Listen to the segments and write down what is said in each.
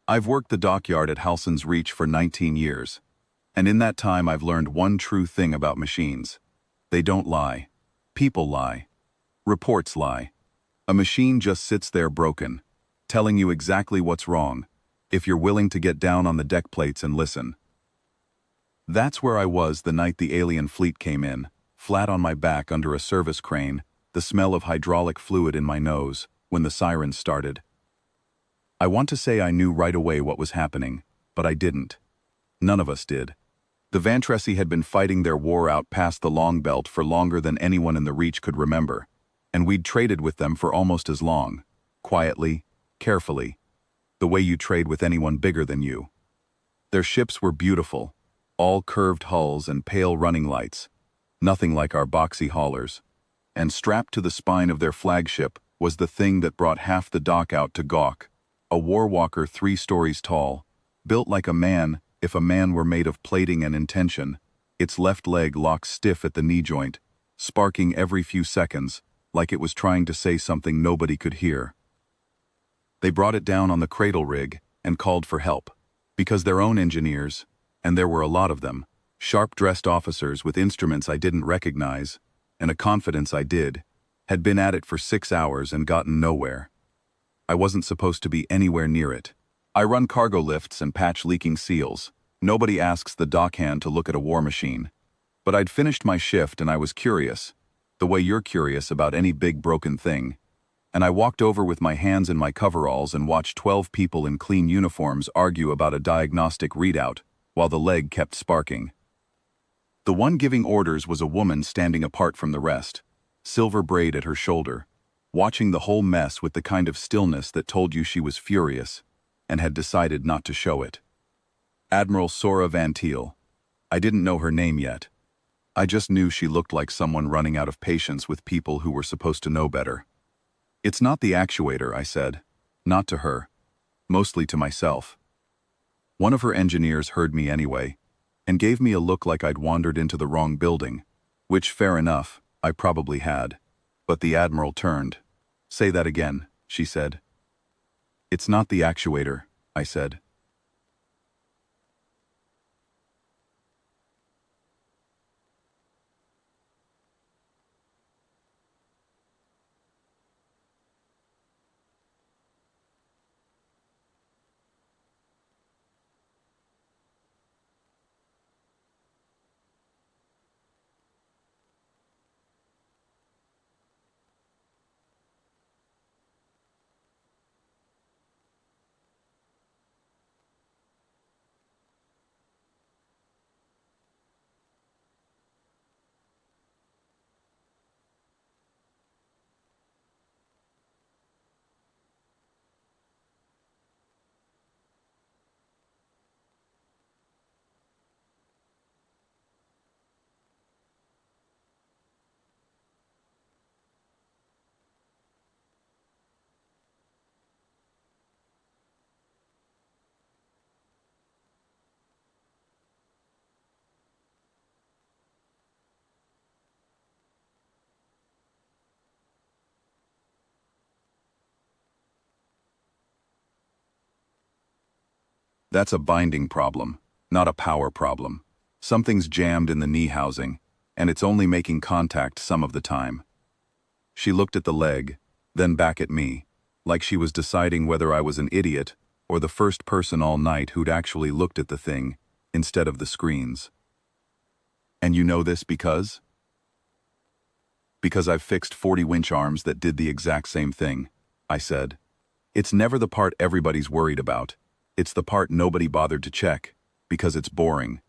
I've worked the dockyard at Halson's Reach for 19 years, and in that time I've learned one true thing about machines. They don't lie. People lie. Reports lie. A machine just sits there broken, telling you exactly what's wrong, if you're willing to get down on the deck plates and listen. That's where I was the night the alien fleet came in, flat on my back under a service crane, the smell of hydraulic fluid in my nose, when the sirens started. I want to say I knew right away what was happening, but I didn't. None of us did. The Vantressi had been fighting their war out past the Long Belt for longer than anyone in the Reach could remember, and we'd traded with them for almost as long, quietly, carefully, the way you trade with anyone bigger than you. Their ships were beautiful, all curved hulls and pale running lights, nothing like our boxy haulers, and strapped to the spine of their flagship was the thing that brought half the dock out to gawk, a war walker 3 stories tall, built like a man if a man were made of plating and intention, its left leg locked stiff at the knee joint, sparking every few seconds, like it was trying to say something nobody could hear. They brought it down on the cradle rig and called for help, because their own engineers, and there were a lot of them, sharp-dressed officers with instruments I didn't recognize, and a confidence I did, had been at it for 6 hours and gotten nowhere. I wasn't supposed to be anywhere near it. I run cargo lifts and patch leaking seals. Nobody asks the dockhand to look at a war machine. But I'd finished my shift and I was curious, the way you're curious about any big broken thing. And I walked over with my hands in my coveralls and watched 12 people in clean uniforms argue about a diagnostic readout, while the leg kept sparking. The one giving orders was a woman standing apart from the rest, silver braid at her shoulder, watching the whole mess with the kind of stillness that told you she was furious, and had decided not to show it. Admiral Sora Van Thiel. I didn't know her name yet. I just knew she looked like someone running out of patience with people who were supposed to know better. "It's not the actuator," I said. Not to her. Mostly to myself. One of her engineers heard me anyway, and gave me a look like I'd wandered into the wrong building, which, fair enough, I probably had. But the Admiral turned. "Say that again," she said. "It's not the actuator," I said. That's a binding problem, not a power problem. Something's jammed in the knee housing, and it's only making contact some of the time. She looked at the leg, then back at me, like she was deciding whether I was an idiot or the first person all night who'd actually looked at the thing, instead of the screens. "And you know this because?" "Because I've fixed 40 winch arms that did the exact same thing," I said. "It's never the part everybody's worried about. It's the part nobody bothered to check, because it's boring."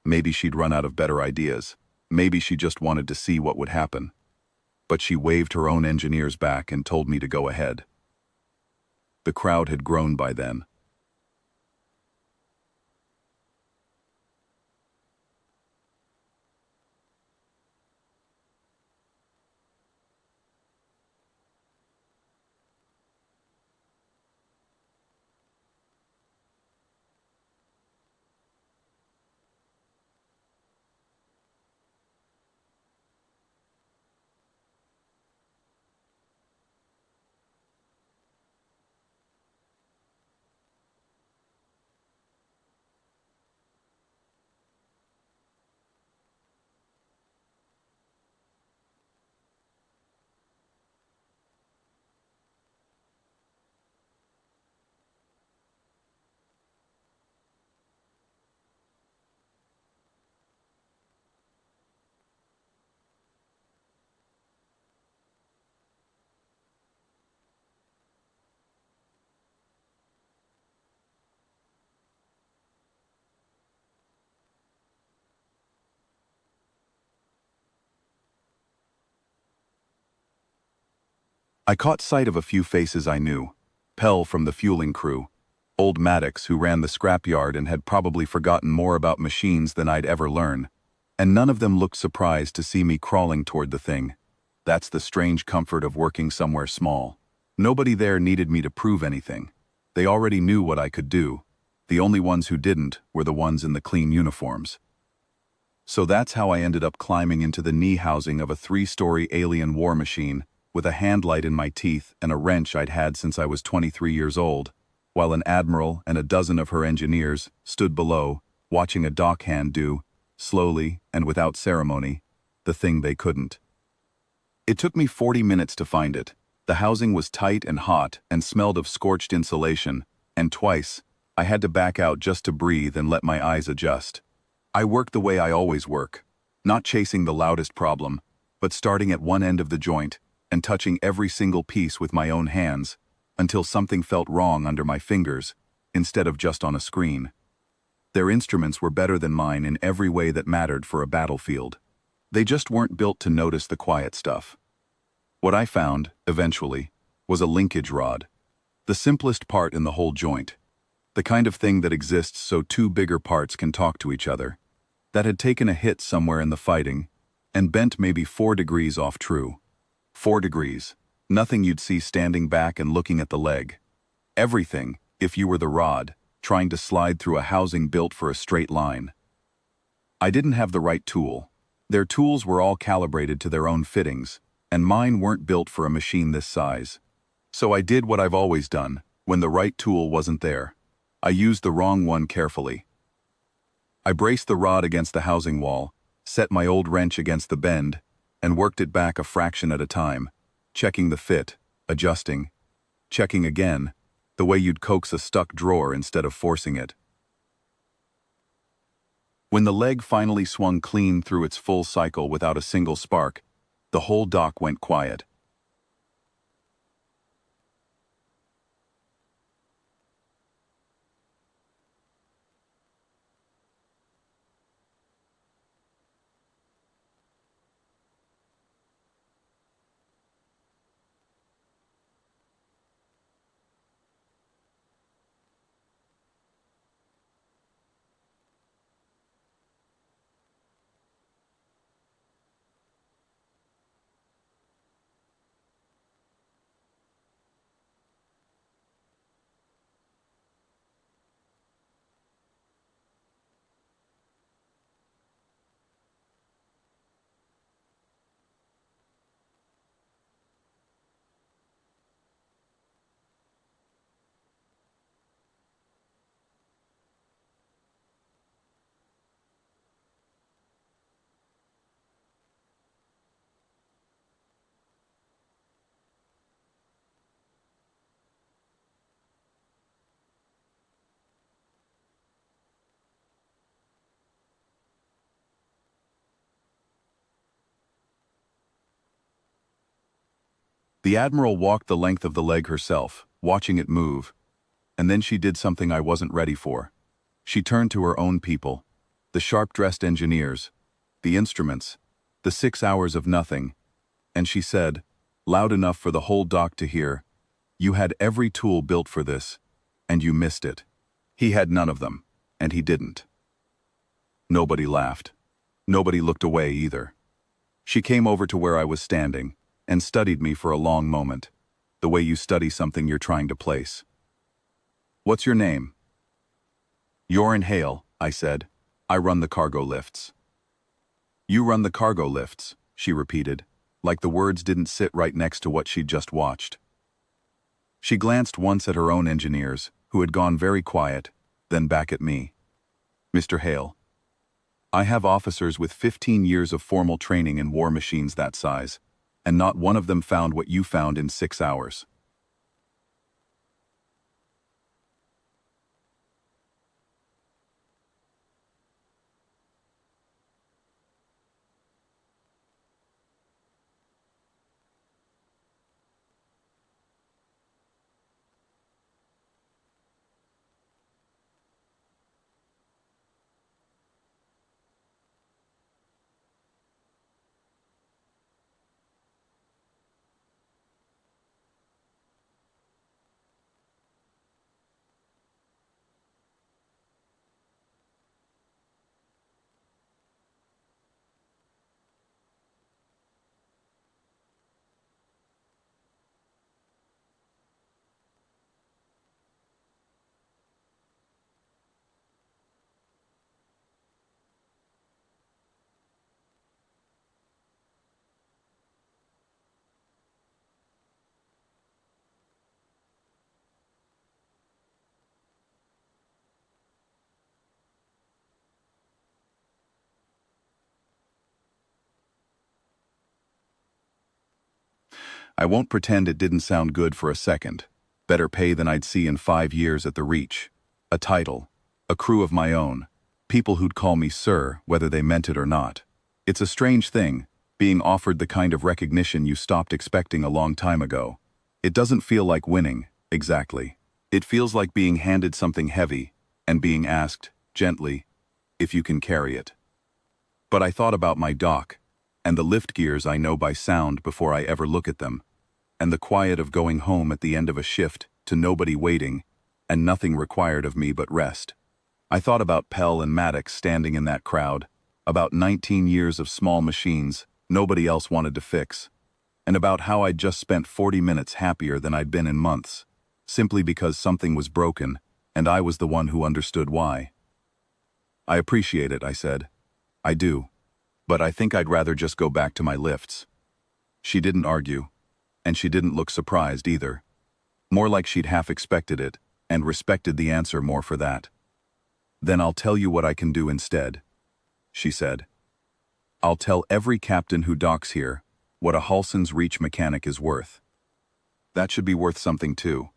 Maybe she'd run out of better ideas. Maybe she just wanted to see what would happen. But she waved her own engineers back and told me to go ahead. The crowd had grown by then. I caught sight of a few faces I knew. Pell from the fueling crew, old Maddox who ran the scrapyard and had probably forgotten more about machines than I'd ever learn, and none of them looked surprised to see me crawling toward the thing. That's the strange comfort of working somewhere small. Nobody there needed me to prove anything. They already knew what I could do. The only ones who didn't were the ones in the clean uniforms. So that's how I ended up climbing into the knee housing of a 3-story alien war machine, with a handlight in my teeth and a wrench I'd had since I was 23 years old, while an admiral and a dozen of her engineers stood below, watching a dockhand do, slowly and without ceremony, the thing they couldn't. It took me 40 minutes to find it. The housing was tight and hot and smelled of scorched insulation, and twice, I had to back out just to breathe and let my eyes adjust. I worked the way I always work, not chasing the loudest problem, but starting at one end of the joint and touching every single piece with my own hands until something felt wrong under my fingers, instead of just on a screen. Their instruments were better than mine in every way that mattered for a battlefield. They just weren't built to notice the quiet stuff. What I found, eventually, was a linkage rod. The simplest part in the whole joint. The kind of thing that exists so two bigger parts can talk to each other. That had taken a hit somewhere in the fighting, and bent maybe 4 degrees off true. 4 degrees. Nothing you'd see standing back and looking at the leg. Everything, if you were the rod, trying to slide through a housing built for a straight line. I didn't have the right tool. Their tools were all calibrated to their own fittings, and mine weren't built for a machine this size. So I did what I've always done, when the right tool wasn't there. I used the wrong one carefully. I braced the rod against the housing wall, set my old wrench against the bend, and worked it back a fraction at a time, checking the fit, adjusting, checking again, the way you'd coax a stuck drawer instead of forcing it. When the leg finally swung clean through its full cycle without a single spark, the whole dock went quiet. The admiral walked the length of the leg herself, watching it move, and then she did something I wasn't ready for. She turned to her own people. The sharp-dressed engineers, the instruments, the 6 hours of nothing. And she said, loud enough for the whole dock to hear, "You had every tool built for this, and you missed it." He had none of them, and he didn't. Nobody laughed. Nobody looked away either. She came over to where I was standing and studied me for a long moment, the way you study something you're trying to place. "What's your name?" "Yorin Hale," I said. "I run the cargo lifts." "You run the cargo lifts," she repeated, like the words didn't sit right next to what she'd just watched. She glanced once at her own engineers, who had gone very quiet, then back at me. "Mr. Hale, I have officers with 15 years of formal training in war machines that size, and not one of them found what you found in 6 hours." I won't pretend it didn't sound good for a second. Better pay than I'd see in 5 years at the Reach. A title. A crew of my own. People who'd call me sir, whether they meant it or not. It's a strange thing, being offered the kind of recognition you stopped expecting a long time ago. It doesn't feel like winning, exactly. It feels like being handed something heavy, and being asked, gently, if you can carry it. But I thought about my dock, and the lift gears I know by sound before I ever look at them, and the quiet of going home at the end of a shift to nobody waiting, and nothing required of me but rest. I thought about Pell and Maddox standing in that crowd, about 19 years of small machines nobody else wanted to fix, and about how I'd just spent 40 minutes happier than I'd been in months, simply because something was broken, and I was the one who understood why. "I appreciate it," I said. "I do. But I think I'd rather just go back to my lifts." She didn't argue, and she didn't look surprised either. More like she'd half expected it, and respected the answer more for that. "Then I'll tell you what I can do instead," she said. "I'll tell every captain who docks here what a Halson's Reach mechanic is worth. That should be worth something too."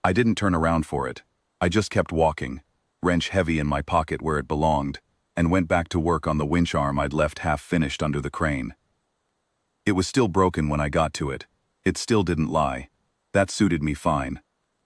I didn't turn around for it. I just kept walking, wrench heavy in my pocket where it belonged, and went back to work on the winch arm I'd left half finished under the crane. It was still broken when I got to it. It still didn't lie. That suited me fine.